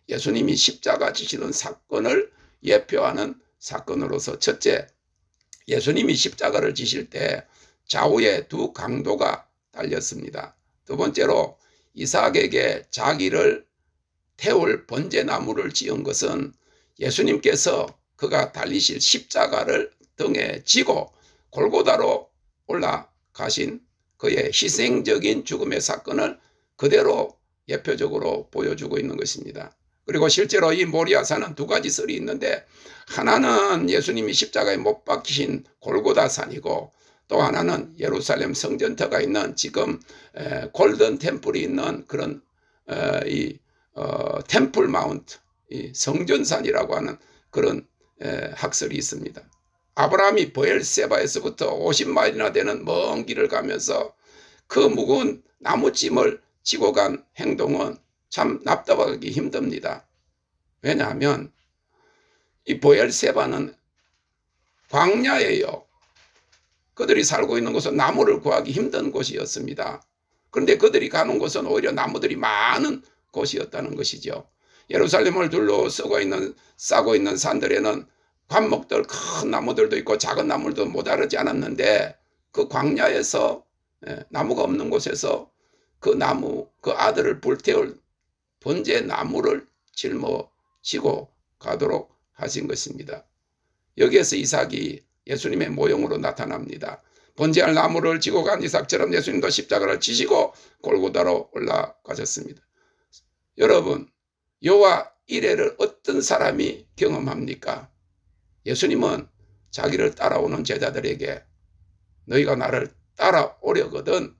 예수님이 십자가 지시는 사건을 예표하는 사건으로서 첫째, 예수님이 십자가를 지실 때 좌우에 두 강도가 달렸습니다. 두 번째로 이삭에게 자기를 태울 번제나무를 지은 것은 예수님께서 그가 달리실 십자가를 등에 지고 골고다로 올라가신 그의 희생적인 죽음의 사건을 그대로 예표적으로 보여주고 있는 것입니다. 그리고 실제로 이 모리아산은 두 가지 설이 있는데 하나는 예수님이 십자가에 못 박히신 골고다산이고 또 하나는 예루살렘 성전터가 있는 지금 골든 템플이 있는 그런 템플 마운트, 성전산이라고 하는 그런 학설이 있습니다. 아브라함이 브엘세바에서부터 50마일이나 되는 먼 길을 가면서 그 무거운 나무짐을 지고 간 행동은 참 납득하기 힘듭니다. 왜냐하면 이 브엘세바는 광야예요. 그들이 살고 있는 곳은 나무를 구하기 힘든 곳이었습니다. 그런데 그들이 가는 곳은 오히려 나무들이 많은 곳이었다는 것이죠. 예루살렘을 둘러싸고 있는 산들에는 관목들, 큰 나무들도 있고 작은 나무들도 모자르지 않았는데 그 광야에서 나무가 없는 곳에서 그 나무, 그 아들을 불태울 번제 나무를 짊어지고 가도록 하신 것입니다. 여기에서 이삭이 예수님의 모형으로 나타납니다. 번제할 나무를 지고 간 이삭처럼 예수님도 십자가를 지시고 골고다로 올라가셨습니다. 여러분, 여호와 이레를 어떤 사람이 경험합니까? 예수님은 자기를 따라오는 제자들에게 너희가 나를 따라오려거든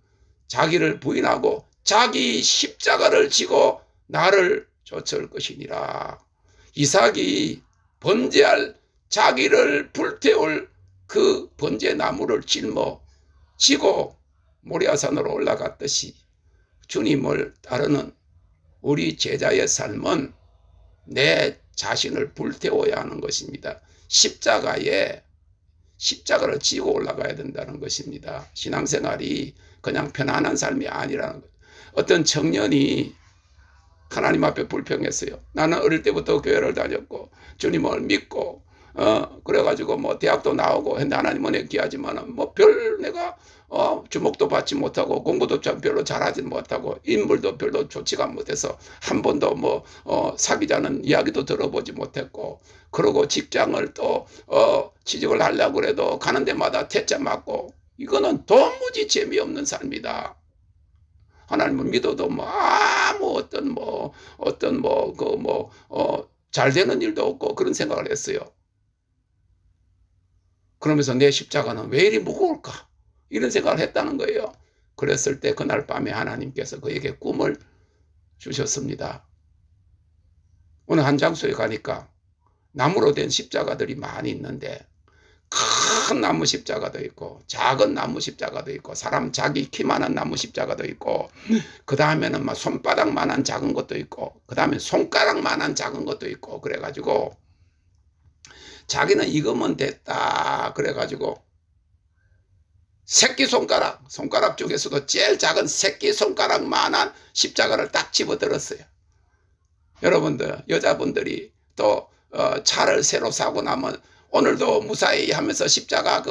자기를 부인하고 자기 십자가를 지고 나를 쫓을 것이니라. 이삭이 번제할 자기를 불태울 그 번제나무를 짊어지고 모리아산으로 올라갔듯이 주님을 따르는 우리 제자의 삶은 내 자신을 불태워야 하는 것입니다. 십자가를 지고 올라가야 된다는 것입니다. 신앙생활이 그냥 편안한 삶이 아니라는 것. 어떤 청년이 하나님 앞에 불평했어요. 나는 어릴 때부터 교회를 다녔고 주님을 믿고 그래가지고 뭐 대학도 나오고 했는데 하나님은 얘기하지만은 뭐 별 내가 주목도 받지 못하고 공부도 참 별로 잘하지 못하고 인물도 별로 좋지가 못해서 한 번도 뭐 사귀자는 이야기도 들어보지 못했고 그러고 직장을 또 취직을 하려고 해도 가는 데마다 퇴짜 맞고 이거는 도무지 재미없는 삶이다. 하나님을 믿어도 뭐 아무 잘 되는 일도 없고 그런 생각을 했어요. 그러면서 내 십자가는 왜 이리 무거울까? 이런 생각을 했다는 거예요. 그랬을 때 그날 밤에 하나님께서 그에게 꿈을 주셨습니다. 어느 한 장소에 가니까 나무로 된 십자가들이 많이 있는데 큰 나무 십자가도 있고 작은 나무 십자가도 있고 사람 자기 키만한 나무 십자가도 있고 그 다음에는 막 손바닥만한 작은 것도 있고 그 다음에 손가락만한 작은 것도 있고 그래가지고 자기는 이거면 됐다 그래가지고 손가락 중에서도 제일 작은 새끼손가락만한 십자가를 딱 집어들었어요. 여러분들 여자분들이 또 차를 새로 사고 나면 오늘도 무사히 하면서 십자가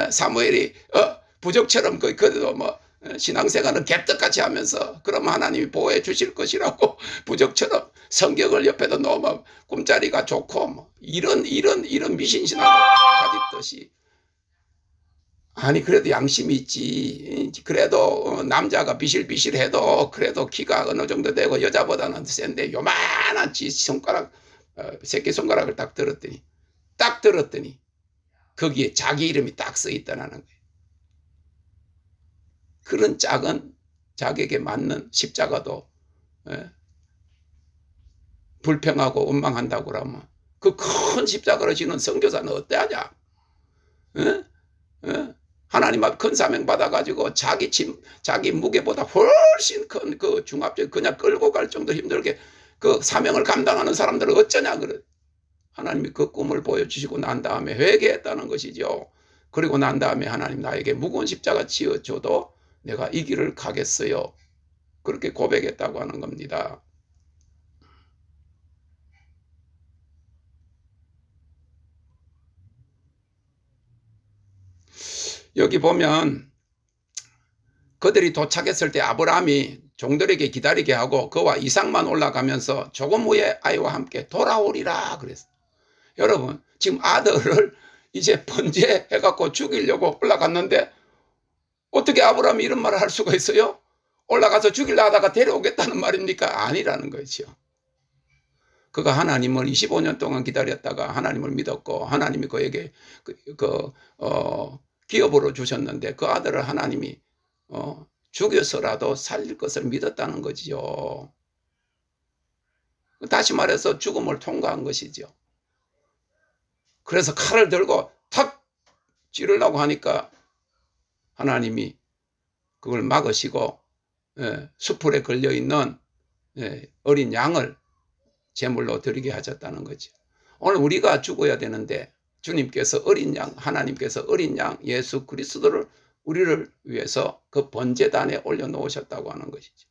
사무엘이 부적처럼 그래도 뭐 신앙생활은 개떡같이 하면서 그럼 하나님이 보호해 주실 것이라고 부적처럼 성경을 옆에다 놓으면 꿈자리가 좋고 뭐 이런 미신신앙을 가졌듯이 아니 그래도 양심이 있지. 그래도 남자가 비실비실해도 그래도 키가 어느 정도 되고 여자보다는 센데 요만한 손가락 새끼손가락을 딱 들었더니 거기에 자기 이름이 딱 써 있다는 거예요. 그런 작은 자기에게 맞는 십자가도 불평하고 원망한다고 그러면 그 큰 십자가를 지는 선교사는 어때하냐? 하나님 앞 큰 사명 받아가지고 자기 무게보다 훨씬 큰 그 중압적 그냥 끌고 갈 정도 힘들게 그 사명을 감당하는 사람들은 어쩌냐 그래. 하나님이 그 꿈을 보여주시고 난 다음에 회개했다는 것이죠. 그리고 난 다음에 하나님 나에게 무거운 십자가 지어줘도 내가 이 길을 가겠어요. 그렇게 고백했다고 하는 겁니다. 여기 보면 그들이 도착했을 때 아브라함이 종들에게 기다리게 하고 그와 이삭만 올라가면서 조금 후에 아이와 함께 돌아오리라 그랬어요. 여러분 지금 아들을 이제 번제해갖고 죽이려고 올라갔는데 어떻게 아브라함이 이런 말을 할 수가 있어요? 올라가서 죽이려 하다가 데려오겠다는 말입니까? 아니라는 거죠. 그가 하나님을 25년 동안 기다렸다가 하나님을 믿었고 하나님이 그에게 기업으로 주셨는데 그 아들을 하나님이 죽여서라도 살릴 것을 믿었다는 거지요. 다시 말해서 죽음을 통과한 것이죠. 그래서 칼을 들고 탁 찌르려고 하니까 하나님이 그걸 막으시고 수풀에 걸려있는 어린 양을 제물로 드리게 하셨다는 거죠. 오늘 우리가 죽어야 되는데 주님께서 하나님께서 어린 양 예수 그리스도를 우리를 위해서 그 번제단에 올려놓으셨다고 하는 것이죠.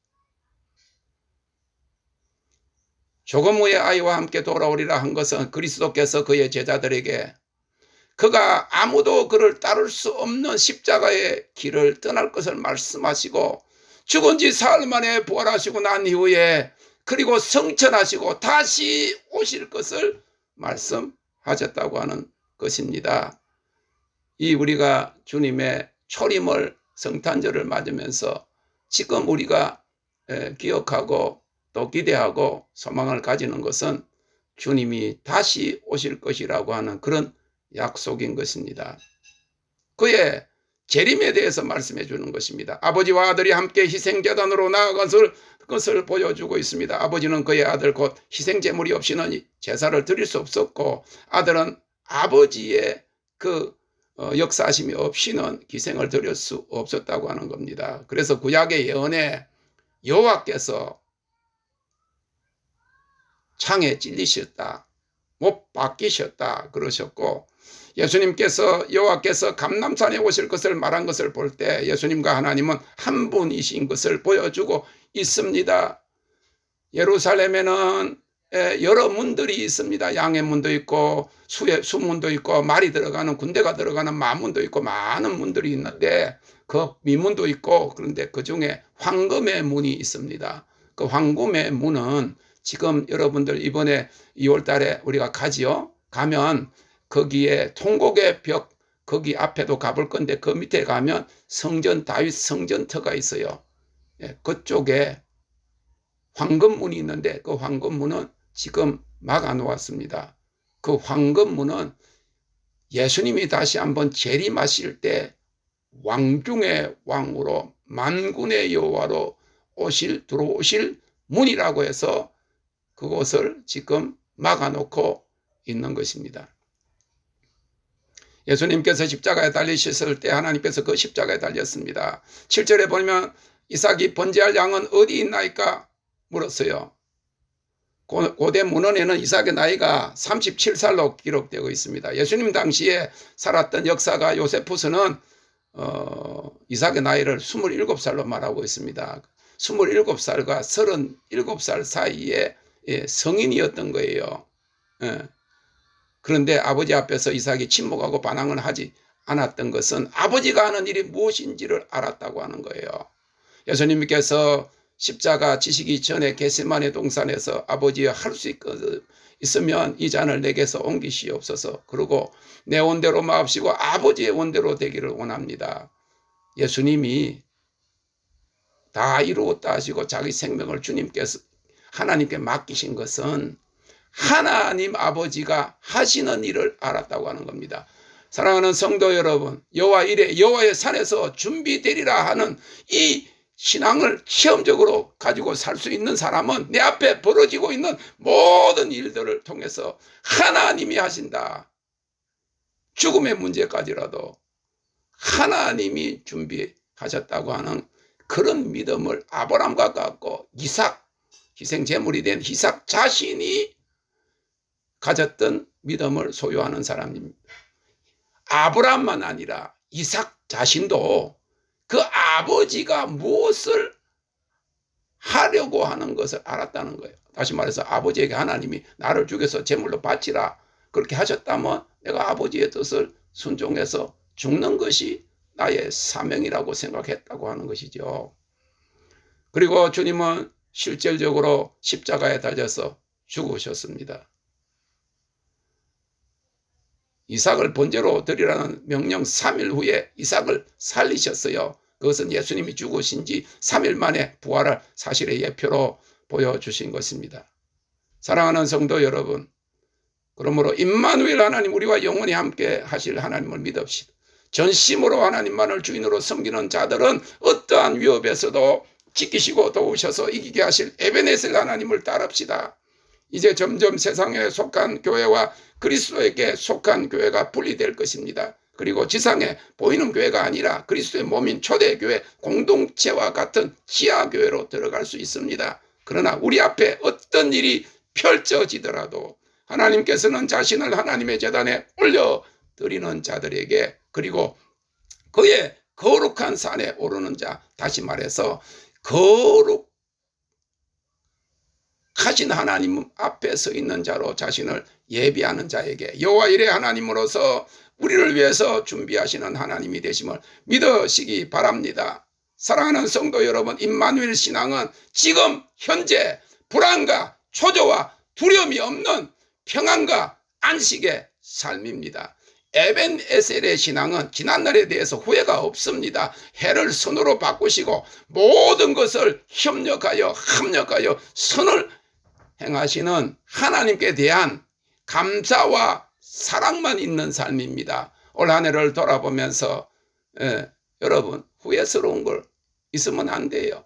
조금 후에 아이와 함께 돌아오리라 한 것은 그리스도께서 그의 제자들에게 그가 아무도 그를 따를 수 없는 십자가의 길을 떠날 것을 말씀하시고 죽은 지 사흘 만에 부활하시고 난 이후에 그리고 성천하시고 다시 오실 것을 말씀하셨다고 하는 것입니다. 이 우리가 주님의 초림을 성탄절을 맞으면서 지금 우리가 기억하고 또 기대하고 소망을 가지는 것은 주님이 다시 오실 것이라고 하는 그런 약속인 것입니다. 그의 재림에 대해서 말씀해 주는 것입니다. 아버지와 아들이 함께 희생제단으로 나아간 것을 보여주고 있습니다. 아버지는 그의 아들 곧 희생제물이 없이는 제사를 드릴 수 없었고 아들은 아버지의 그 역사하심이 없이는 기생을 드릴 수 없었다고 하는 겁니다. 그래서 구약의 예언에 여호와께서 창에 찔리셨다, 못 박히셨다 그러셨고 예수님께서 여호와께서 감람산에 오실 것을 말한 것을 볼 때 예수님과 하나님은 한 분이신 것을 보여주고 있습니다. 예루살렘에는 여러 문들이 있습니다. 양의 문도 있고 수문도 있고 말이 들어가는 군대가 들어가는 마문도 있고 많은 문들이 있는데 그 미문도 있고 그런데 그중에 황금의 문이 있습니다. 그 황금의 문은 지금 여러분들 이번에 2월 달에 우리가 가면 거기에 통곡의 벽 거기 앞에도 가볼 건데 그 밑에 가면 성전 다윗 성전터가 있어요. 예, 그쪽에 황금문이 있는데 그 황금문은 지금 막아 놓았습니다. 그 황금문은 예수님이 다시 한번 재림하실 때 왕 중의 왕으로 만군의 여호와로 들어오실 문이라고 해서 그것을 지금 막아 놓고 있는 것입니다. 예수님께서 십자가에 달리셨을 때 하나님께서 그 십자가에 달렸습니다. 7절에 보면 이삭이 번제할 양은 어디 있나이까 물었어요. 고대 문헌에는 이삭의 나이가 37살로 기록되고 있습니다. 예수님 당시에 살았던 역사가 요세푸스는 이삭의 나이를 27살로 말하고 있습니다. 27살과 37살 사이에 성인이었던 거예요. 그런데 아버지 앞에서 이삭이 침묵하고 반항을 하지 않았던 것은 아버지가 하는 일이 무엇인지를 알았다고 하는 거예요. 예수님께서 십자가 지시기 전에 겟세마네 동산에서 아버지여 할 수 있으면 이 잔을 내게서 옮기시옵소서. 그리고 내 원대로 마옵시고 아버지의 원대로 되기를 원합니다. 예수님이 다 이루었다 하시고 자기 생명을 주님께서 하나님께 맡기신 것은 하나님 아버지가 하시는 일을 알았다고 하는 겁니다. 사랑하는 성도 여러분, 여호와 이레 여호와의 산에서 준비되리라 하는 이 신앙을 시험적으로 가지고 살 수 있는 사람은 내 앞에 벌어지고 있는 모든 일들을 통해서 하나님이 하신다. 죽음의 문제까지라도 하나님이 준비하셨다고 하는 그런 믿음을 아브라함과 같고 이삭, 희생제물이 된 이삭 자신이 가졌던 믿음을 소유하는 사람입니다. 아브라함만 아니라 이삭 자신도 그 아버지가 무엇을 하려고 하는 것을 알았다는 거예요. 다시 말해서 아버지에게 하나님이 나를 죽여서 제물로 바치라 그렇게 하셨다면 내가 아버지의 뜻을 순종해서 죽는 것이 나의 사명이라고 생각했다고 하는 것이죠. 그리고 주님은 실질적으로 십자가에 달려서 죽으셨습니다. 이삭을 번제로 드리라는 명령 3일 후에 이삭을 살리셨어요. 그것은 예수님이 죽으신 지 3일 만에 부활할 사실의 예표로 보여주신 것입니다. 사랑하는 성도 여러분, 그러므로 임마누엘 하나님 우리와 영원히 함께 하실 하나님을 믿읍시다. 전심으로 하나님만을 주인으로 섬기는 자들은 어떠한 위협에서도 지키시고 도우셔서 이기게 하실 에베네셀 하나님을 따릅시다. 이제 점점 세상에 속한 교회와 그리스도에게 속한 교회가 분리될 것입니다. 그리고 지상에 보이는 교회가 아니라 그리스도의 몸인 초대교회 공동체와 같은 지하교회로 들어갈 수 있습니다. 그러나 우리 앞에 어떤 일이 펼쳐지더라도 하나님께서는 자신을 하나님의 제단에 올려드리는 자들에게 그리고 그의 거룩한 산에 오르는 자, 다시 말해서 거룩하신 하나님 앞에 서 있는 자로 자신을 예비하는 자에게 여호와 이레 하나님으로서 우리를 위해서 준비하시는 하나님이 되심을 믿으시기 바랍니다. 사랑하는 성도 여러분, 임마누엘 신앙은 지금 현재 불안과 초조와 두려움이 없는 평안과 안식의 삶입니다. 에벤에셀의 신앙은 지난날에 대해서 후회가 없습니다. 해를 선으로 바꾸시고 모든 것을 협력하여 합력하여 선을 행하시는 하나님께 대한 감사와 사랑만 있는 삶입니다. 올 한 해를 돌아보면서 여러분 후회스러운 걸 있으면 안 돼요.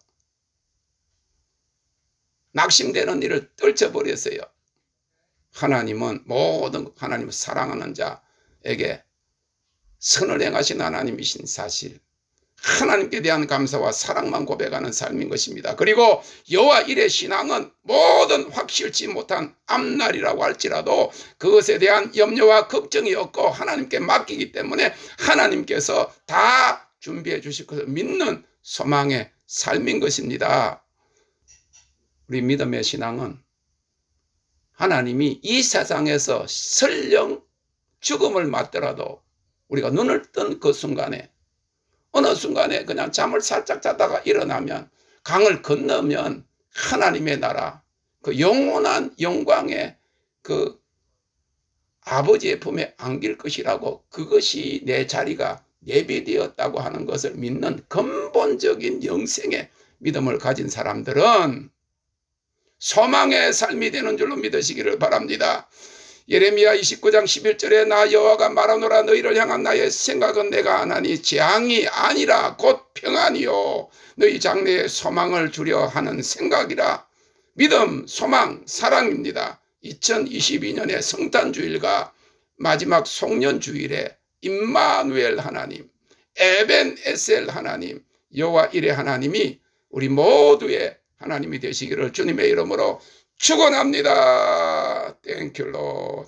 낙심되는 일을 떨쳐버렸어요. 하나님은 모든 하나님을 사랑하는 자에게 선을 행하신 하나님이신 사실, 하나님께 대한 감사와 사랑만 고백하는 삶인 것입니다. 그리고 여호와 이레 신앙은 모든 확실치 못한 앞날이라고 할지라도 그것에 대한 염려와 걱정이 없고 하나님께 맡기기 때문에 하나님께서 다 준비해 주실 것을 믿는 소망의 삶인 것입니다. 우리 믿음의 신앙은 하나님이 이 세상에서 설령 죽음을 맞더라도 우리가 눈을 뜬 그 순간에 어느 순간에 그냥 잠을 살짝 자다가 일어나면 강을 건너면 하나님의 나라 그 영원한 영광의 그 아버지의 품에 안길 것이라고, 그것이 내 자리가 예비되었다고 하는 것을 믿는 근본적인 영생의 믿음을 가진 사람들은 소망의 삶이 되는 줄로 믿으시기를 바랍니다. 예레미야 29장 11절에 나 여호와가 말하노라 너희를 향한 나의 생각은 내가 아나니 재앙이 아니라 곧 평안이요 너희 장래에 소망을 주려 하는 생각이라. 믿음, 소망, 사랑입니다. 2022년의 성탄주일과 마지막 송년주일에 임마누엘 하나님, 에벤에셀 하나님, 여호와 이레 하나님이 우리 모두의 하나님이 되시기를 주님의 이름으로 축원합니다. 땡큐 로